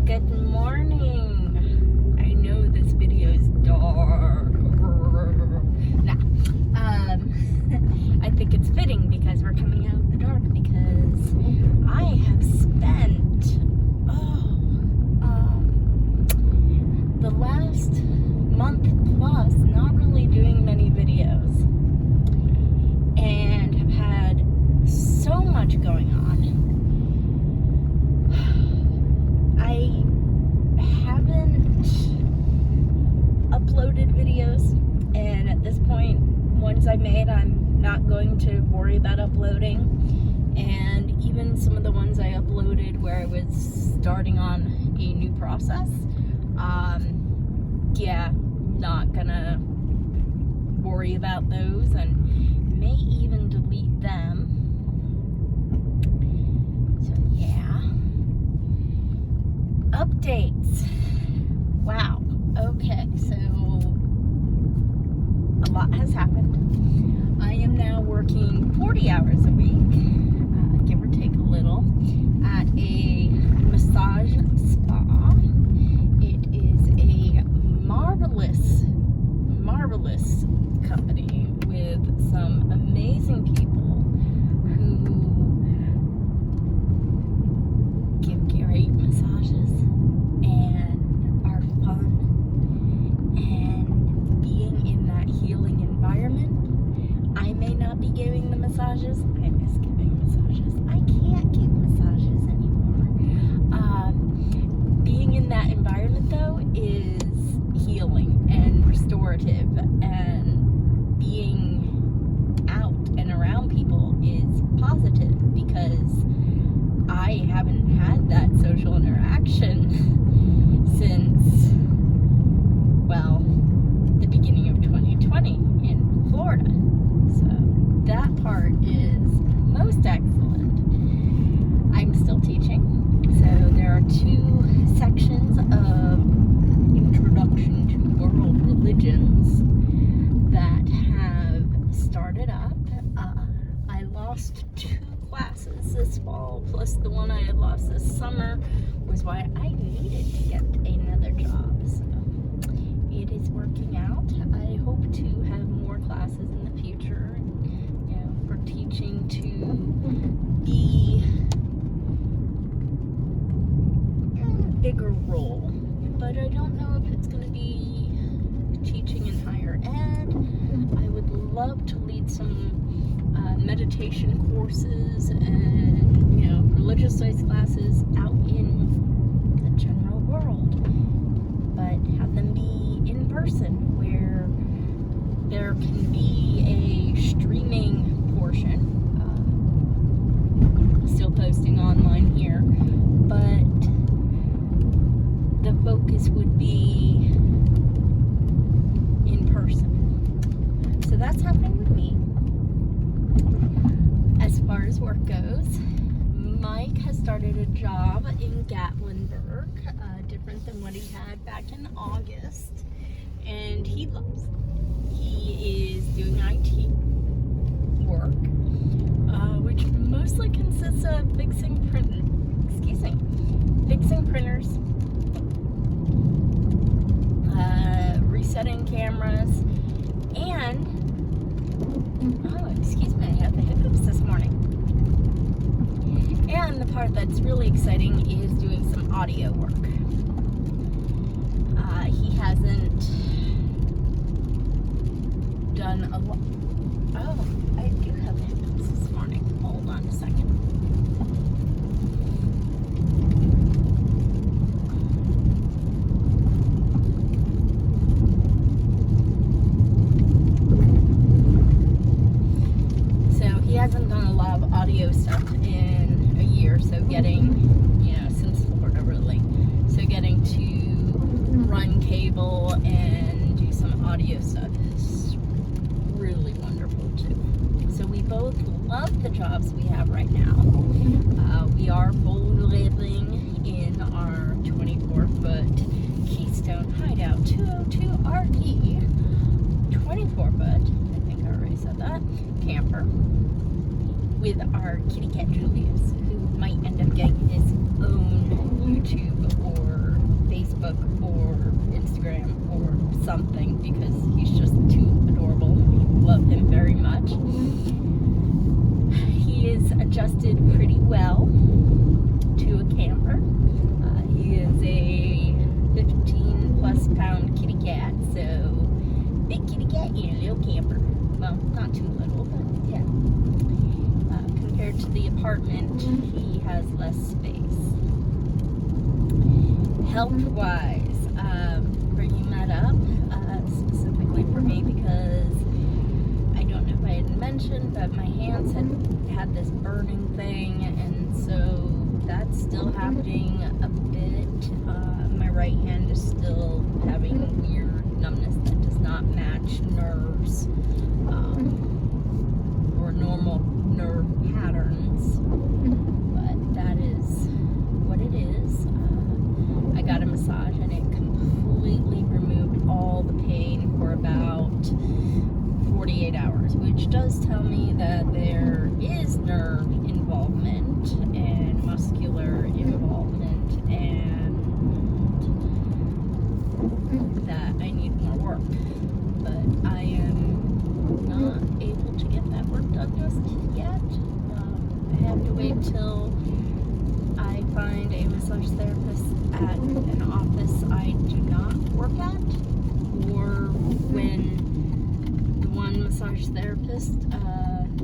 Good morning. I know this video is dark. I think it's fitting because we're coming out of the dark because I have spent the last month plus not really doing many videos and have had so much going on. I haven't uploaded videos, and at this point, ones I made, I'm not going to worry about uploading. And even some of the ones I uploaded where I was starting on a new process, not gonna worry about those, and may even delete them. So yeah. Updates. Wow. Okay, so a lot has happened. I am now working 40 hours a week, give or take a little, at a massage spa. It is a marvelous company with some amazing people who give great massages and are fun, and being in that healing environment. I may not be giving the massages. I miss giving massages. I can't give massages anymore. Being in that environment though is healing and restorative, and being out and around people is positive because I haven't had that social interaction since, well, the beginning of 2020 in Florida. So that part is most excellent. I'm still teaching. So there are two sections of Introduction to World Religions that have started up. I lost 2 classes this fall, plus the one I had lost this summer was why I needed to get another job. So it is working out. I hope to have more classes in the future, for teaching to be a bigger role. But I don't know if it's going to be teaching in higher ed. I would love to lead some meditation courses and, religious studies classes out in the general world, but have them be in person where there can be a streaming portion, still posting online here, but the focus would be in person. So that's happening with me. As far as work goes, Mike has started a job in Gatlinburg, different than what he had back in August, and he loves it. He is doing IT work, which mostly consists of fixing printers, resetting cameras, and I had the hiccups this morning. And the part that's really exciting is doing some audio work. He hasn't done a lot. Oh, I do have hiccups this morning. Hold on a second. He hasn't done a lot of audio stuff in a year, so getting, since Florida really, so getting to run cable and do some audio stuff is really wonderful too. So we both love the jobs we have right now. We are both living in our 24-foot Keystone Hideout 202 RV, 24-foot, I think I already said that, camper, with our kitty cat Julius, who might end up getting his own YouTube or Facebook or Instagram or something, because he's just too adorable. We love him very much. He is adjusted pretty well to a camper. He is a 15 plus pound kitty cat, so big kitty cat in a little camper. Well, not too little, but yeah. Compared to the apartment, he has less space. Health-wise, bringing that up specifically for me because I don't know if I had mentioned, but my hands had this burning thing, and so that's still happening a bit. My right hand is still having weird numbness that does not match nerves or normal nerve patterns, but that is what it is. I got a massage and it completely removed all the pain for about 48 hours, which does tell me that there is nerve involvement and muscular involvement, and that I need more work. But I am not able to get that work done just yet. I have to wait till I find a massage therapist at an office I do not work at, or when the one massage therapist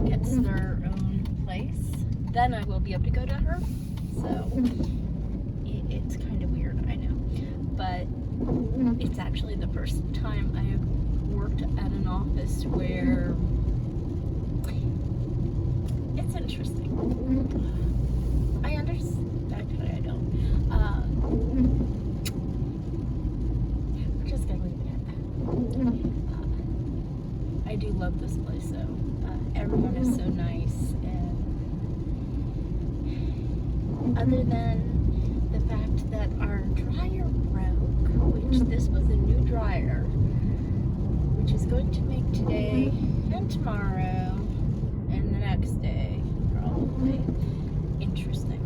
gets their own place, then I will be able to go to her. So it's kind of weird, I know, but it's actually the first time I have worked at an office where it's interesting. I understand. Actually, I don't. We're just gonna leave it at that. I do love this place, though. Everyone is so nice, and other than the fact that our dryer broke, which this was a new dryer, which is going to make today and tomorrow and the next day probably interesting.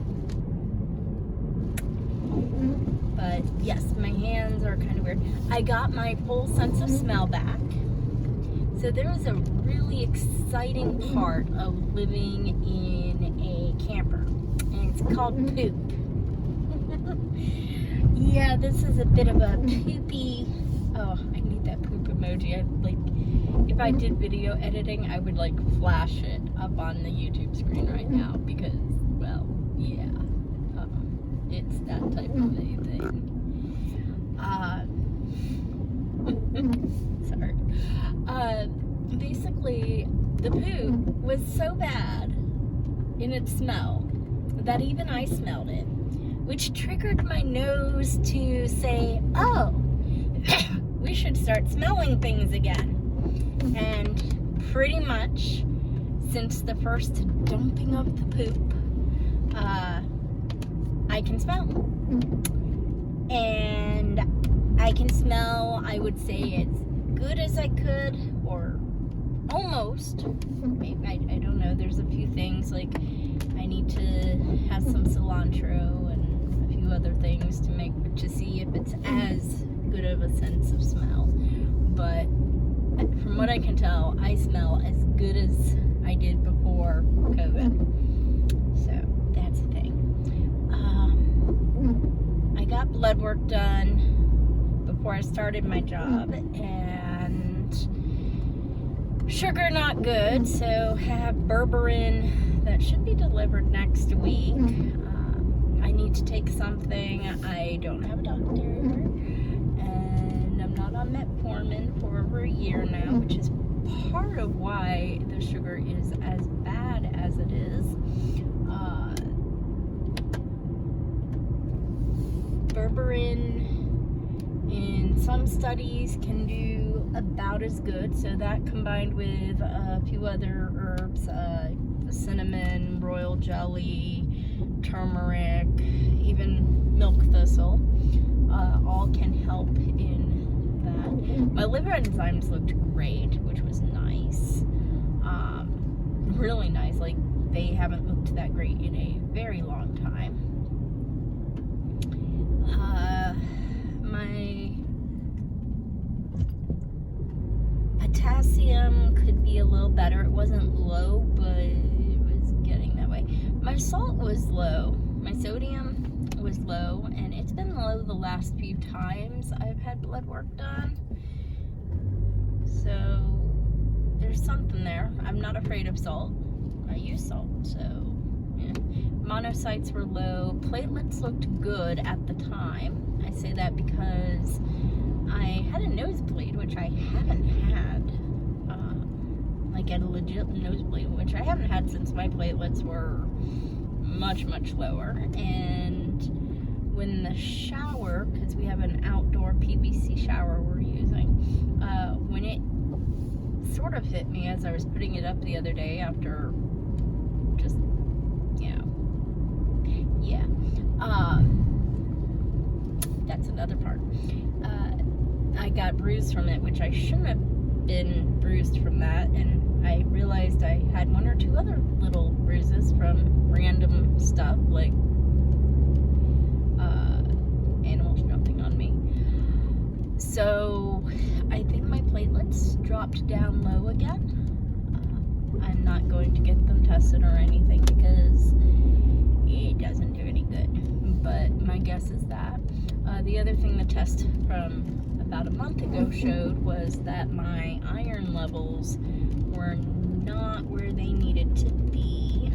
But yes, my hands are kind of weird. I got my full sense of smell back. So there is a really exciting part of living in a camper, and it's called poop. Yeah, this is a bit of a poopy. Oh, I need that poop emoji. If I did video editing, I would flash it up on the YouTube screen right now because, well, yeah, it's that type of a thing. Sorry. Basically, the poop was so bad in its smell that even I smelled it, which triggered my nose to say, oh, we should start smelling things again. And pretty much since the first dumping of the poop, I can smell. And I can smell, I would say, as good as I could, or almost. I don't know, there's a few things, I need to have some cilantro and a few other things to see if it's as good of a sense of smell. But from what I can tell, I smell as good as I did before COVID. So that's the thing. I got blood work done before I started my job, and sugar not good, so have berberine that should be delivered next week. I need to take something. I don't have a doctor, and I'm not on metformin for over a year now, which is part of why the sugar is as bad as it is. Berberine in some studies can do about as good, so that combined with a few other herbs, cinnamon, royal jelly, turmeric, even milk thistle, all can help in that. My liver enzymes looked great, which was nice. really nice. Like, they haven't looked that great in a very long time. My potassium could be a little better. It wasn't low, but it was getting that way. My salt was low. My sodium was low, and it's been low the last few times I've had blood work done. So there's something there. I'm not afraid of salt. I use salt, so yeah. Monocytes were low. Platelets looked good at the time. I say that because I had a nosebleed, which I haven't had, like at a legit nosebleed, which I haven't had since my platelets were much, much lower. And when the shower, because we have an outdoor PVC shower we're using, when it sort of hit me as I was putting it up the other day after just, that's another part. I got bruised from it, which I shouldn't have been bruised from that, and I realized I had one or two other little bruises from random stuff, like animals jumping on me. So I think my platelets dropped down low again. I'm not going to get them tested or anything because it doesn't do any good, but my guess is that. The other thing the test from about a month ago showed was that my iron levels were not where they needed to be.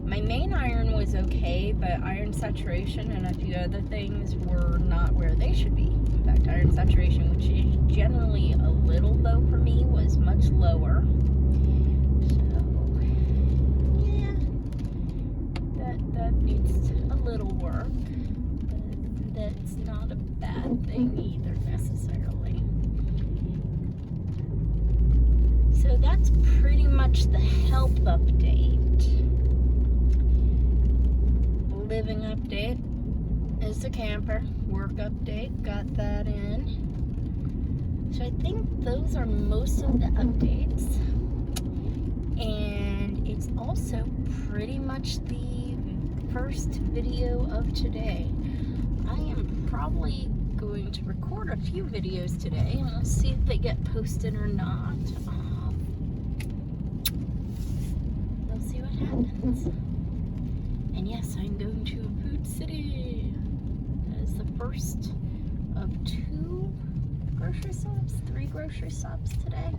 My main iron was okay, but iron saturation and a few other things were not where they should be. In fact, iron saturation, which is generally a little low for me, was much lower. So, yeah, that needs a little work. That's not a bad thing either, necessarily. So that's pretty much the health update. Living update is the camper. Work update, got that in. So I think those are most of the updates. And it's also pretty much the first video of today. I am probably going to record a few videos today, and we'll see if they get posted or not. We'll see what happens. And yes, I'm going to Food City. That is the first of 2 grocery stops, 3 grocery stops today.